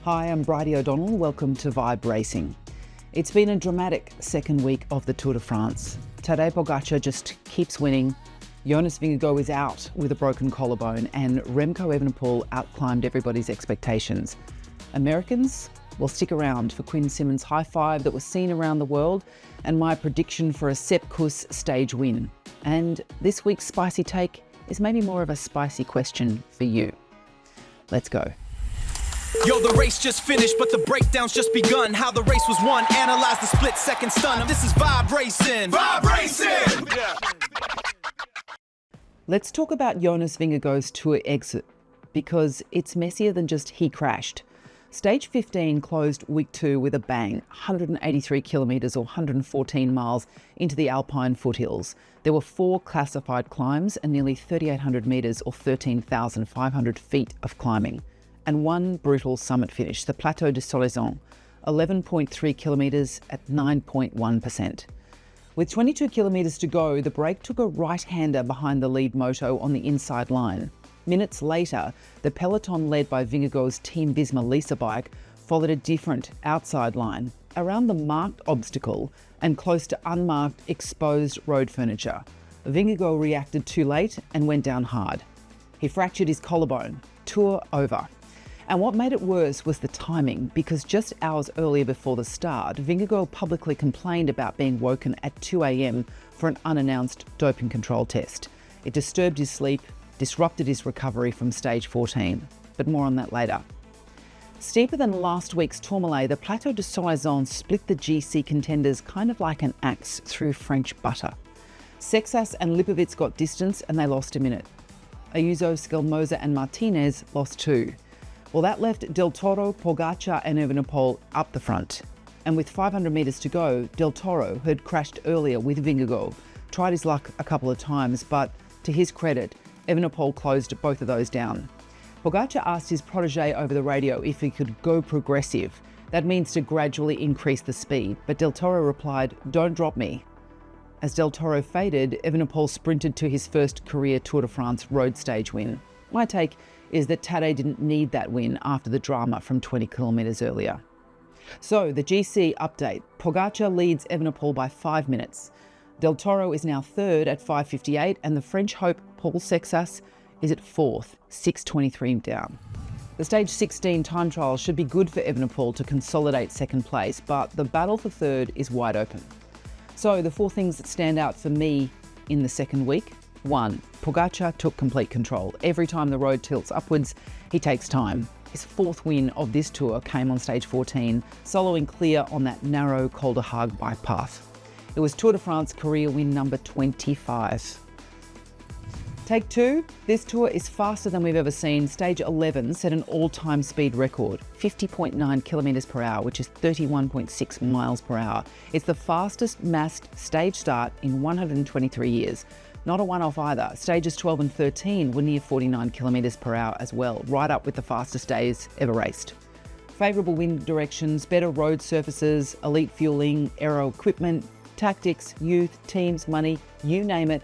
Hi, I'm Bridie O'Donnell. Welcome to Vibe Racing. It's been a dramatic second week of the Tour de France. Tadej Pogačar just keeps winning. Jonas Vingegaard is out with a broken collarbone, and Remco Evenepoel outclimbed everybody's expectations. Americans will stick around for Quinn Simmons' high five that was seen around the world, and my prediction for a Sepp Kuss stage win. And this week's spicy take is maybe more of a spicy question for you. Let's go. Yo, the race just finished, but the breakdown's just begun. How the race was won, analyze the split-second stun. This is Vibe Racing. Vibe Racing! Yeah. Let's talk about Jonas Vingegaard's Tour exit, because it's messier than just he crashed. Stage 15 closed week 2 with a bang, 183 kilometres or 114 miles into the Alpine foothills. There were 4 classified climbs and nearly 3,800 metres or 13,500 feet of climbing. And one brutal summit finish, the Plateau de Solaizon, 11.3 kilometres at 9.1%. With 22 kilometres to go, the break took a right-hander behind the lead moto on the inside line. Minutes later, the peloton led by Vingegaard's Team Visma Lisa bike followed a different outside line, around the marked obstacle and close to unmarked exposed road furniture. Vingegaard reacted too late and went down hard. He fractured his collarbone. Tour over. And what made it worse was the timing, because just hours earlier before the start, Vingegaard publicly complained about being woken at 2 a.m. for an unannounced doping control test. It disturbed his sleep, disrupted his recovery from stage 14, but more on that later. Steeper than last week's Tourmalet, the Plateau de Solaizon split the GC contenders kind of like an axe through French butter. Seixas and Lipovic got distance and they lost a minute. Ayuso, Skelmoza and Martinez lost 2. Well, that left Del Toro, Pogačar and Evenepoel up the front. And with 500 metres to go, Del Toro, who had crashed earlier with Vingegaard, tried his luck a couple of times, but to his credit, Evenepoel closed both of those down. Pogačar asked his protégé over the radio if he could go progressive. That means to gradually increase the speed, but Del Toro replied, "Don't drop me." As Del Toro faded, Evenepoel sprinted to his first career Tour de France road stage win. My take is that Tadej didn't need that win after the drama from 20 kilometres earlier. So, the GC update. Pogačar leads Evenepoel by 5 minutes. Del Toro is now third at 5:58, and the French hope Paul Seixas is at fourth, 6:23 down. The stage 16 time trial should be good for Evenepoel to consolidate second place, but the battle for third is wide open. So, the 4 things that stand out for me in the second week. 1. Pogačar took complete control. Every time the road tilts upwards, he takes time. His 4th win of this tour came on stage 14, soloing clear on that narrow Col de Hague bike path. It was Tour de France career win number 25. Take 2. This tour is faster than we've ever seen. Stage 11 set an all-time speed record, 50.9 kilometres per hour, which is 31.6 miles per hour. It's the fastest massed stage start in 123 years. Not a one-off either. Stages 12 and 13 were near 49 kilometres per hour as well, right up with the fastest days ever raced. Favourable wind directions, better road surfaces, elite fuelling, aero equipment, tactics, youth, teams, money, you name it,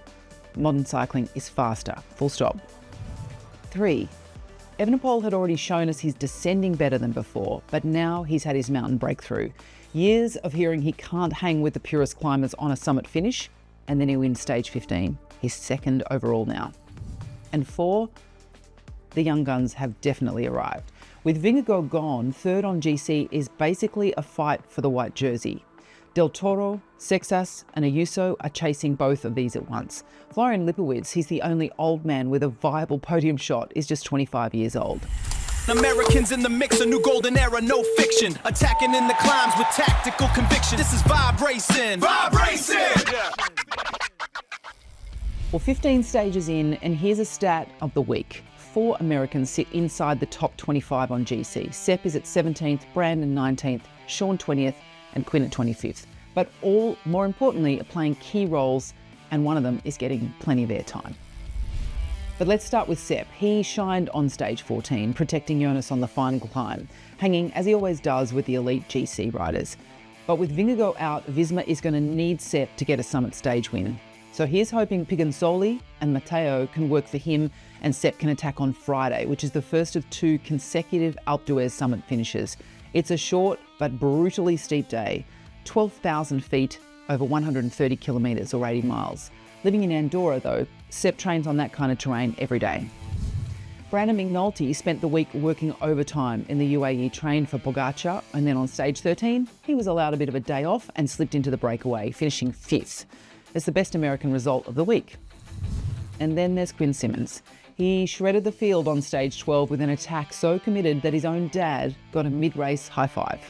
modern cycling is faster, full stop. 3. Evenepoel had already shown us he's descending better than before, but now he's had his mountain breakthrough. Years of hearing he can't hang with the purest climbers on a summit finish, and then he wins stage 15. His 2nd overall now. And 4, the young guns have definitely arrived. With Vingegaard gone, third on GC is basically a fight for the white jersey. Del Toro, Seixas and Ayuso are chasing both of these at once. Florian Lipovic, he's the only old man with a viable podium shot, is just 25 years old. Americans in the mix, a new golden era, no fiction. Attacking in the climbs with tactical conviction. This is Vibe Racing. Vibe Racing! Yeah. Well, 15 stages in, and here's a stat of the week. 4 Americans sit inside the top 25 on GC. Sepp is at 17th, Brandon 19th, Sean 20th, and Quinn at 25th. But all, more importantly, are playing key roles, and one of them is getting plenty of airtime. But let's start with Sepp. He shined on stage 14, protecting Jonas on the final climb, hanging, as he always does, with the elite GC riders. But with Vingegaard out, Visma is going to need Sepp to get a summit stage win. So here's hoping Pigansoli and Matteo can work for him and Sepp can attack on Friday, which is the first of 2 consecutive Alpe d'Huez summit finishes. It's a short but brutally steep day, 12,000 feet over 130 kilometres or 80 miles. Living in Andorra though, Sepp trains on that kind of terrain every day. Brandon McNulty spent the week working overtime in the UAE, trained for Pogačar, and then on stage 13, he was allowed a bit of a day off and slipped into the breakaway, finishing 5th. It's the best American result of the week. And then there's Quinn Simmons. He shredded the field on stage 12 with an attack so committed that his own dad got a mid-race high five.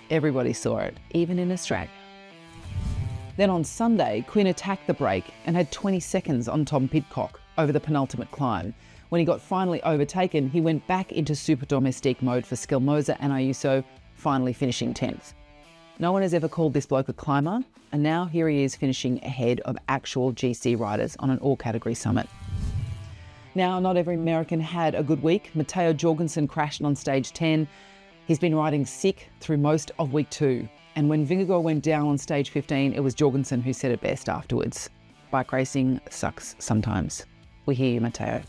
Everybody saw it, even in Australia. Then on Sunday, Quinn attacked the break and had 20 seconds on Tom Pidcock over the penultimate climb. When he got finally overtaken, he went back into super domestique mode for Skelmoza and Ayuso, finally finishing 10th. No one has ever called this bloke a climber, and now here he is finishing ahead of actual GC riders on an all-category summit. Now, not every American had a good week. Matteo Jorgensen crashed on stage 10. He's been riding sick through most of week 2. And when Vingegaard went down on stage 15, it was Jorgensen who said it best afterwards. Bike racing sucks sometimes. We hear you, Matteo.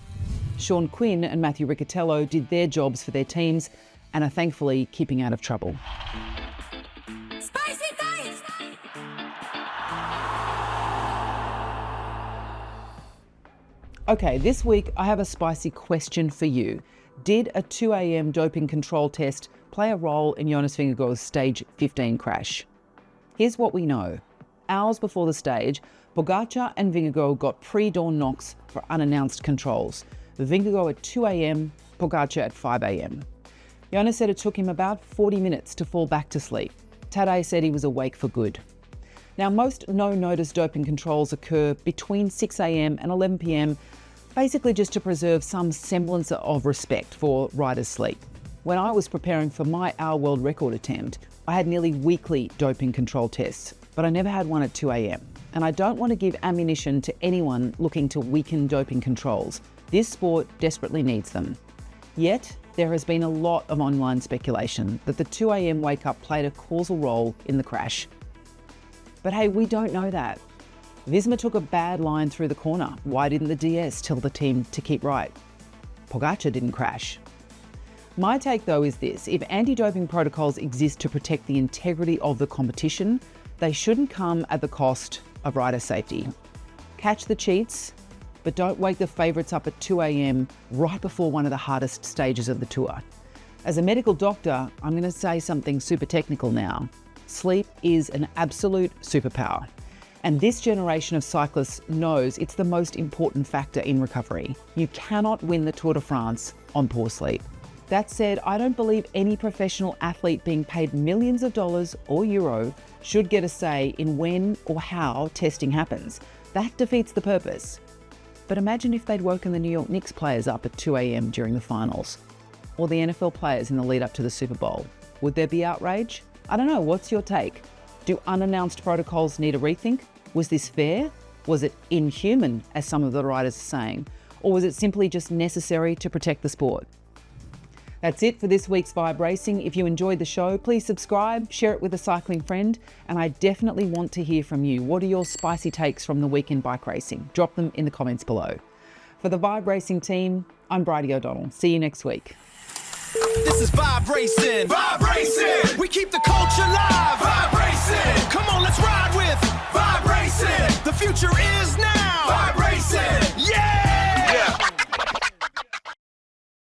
Sean Quinn and Matthew Riccatello did their jobs for their teams and are thankfully keeping out of trouble. Spicy Dice! Okay, this week I have a spicy question for you. Did a 2 a.m. doping control test play a role in Jonas Vingegaard's stage 15 crash? Here's what we know. Hours before the stage, Pogačar and Vingegaard got pre-dawn knocks for unannounced controls. Vingegaard at 2 a.m, Pogačar at 5 a.m. Jonas said it took him about 40 minutes to fall back to sleep. Tadej said he was awake for good. Now, most no-notice doping controls occur between 6 a.m. and 11 p.m, basically just to preserve some semblance of respect for riders' sleep. When I was preparing for my Our World Record attempt, I had nearly weekly doping control tests, but I never had one at 2 a.m. And I don't want to give ammunition to anyone looking to weaken doping controls. This sport desperately needs them. Yet, there has been a lot of online speculation that the 2 a.m. wake-up played a causal role in the crash. But hey, we don't know that. Visma took a bad line through the corner. Why didn't the DS tell the team to keep right? Pogačar didn't crash. My take, though, is this. If anti-doping protocols exist to protect the integrity of the competition, they shouldn't come at the cost of rider safety. Catch the cheats, but don't wake the favourites up at 2 a.m. right before one of the hardest stages of the tour. As a medical doctor, I'm going to say something super technical now. Sleep is an absolute superpower. And this generation of cyclists knows it's the most important factor in recovery. You cannot win the Tour de France on poor sleep. That said, I don't believe any professional athlete being paid millions of dollars or euro should get a say in when or how testing happens. That defeats the purpose. But imagine if they'd woken the New York Knicks players up at 2 a.m. during the finals, or the NFL players in the lead up to the Super Bowl. Would there be outrage? I don't know, what's your take? Do unannounced protocols need a rethink? Was this fair? Was it inhuman, as some of the riders are saying? Or was it simply just necessary to protect the sport? That's it for this week's Vibe Racing. If you enjoyed the show, please subscribe, share it with a cycling friend, and I definitely want to hear from you. What are your spicy takes from the week in bike racing? Drop them in the comments below. For the Vibe Racing team, I'm Bridie O'Donnell. See you next week. This is Vibe Racing. Vibe Racing. We keep the culture live. Vibe Racing. Come on, let's ride with Vibe Racing. The future is now. Vibe Racing. Yeah.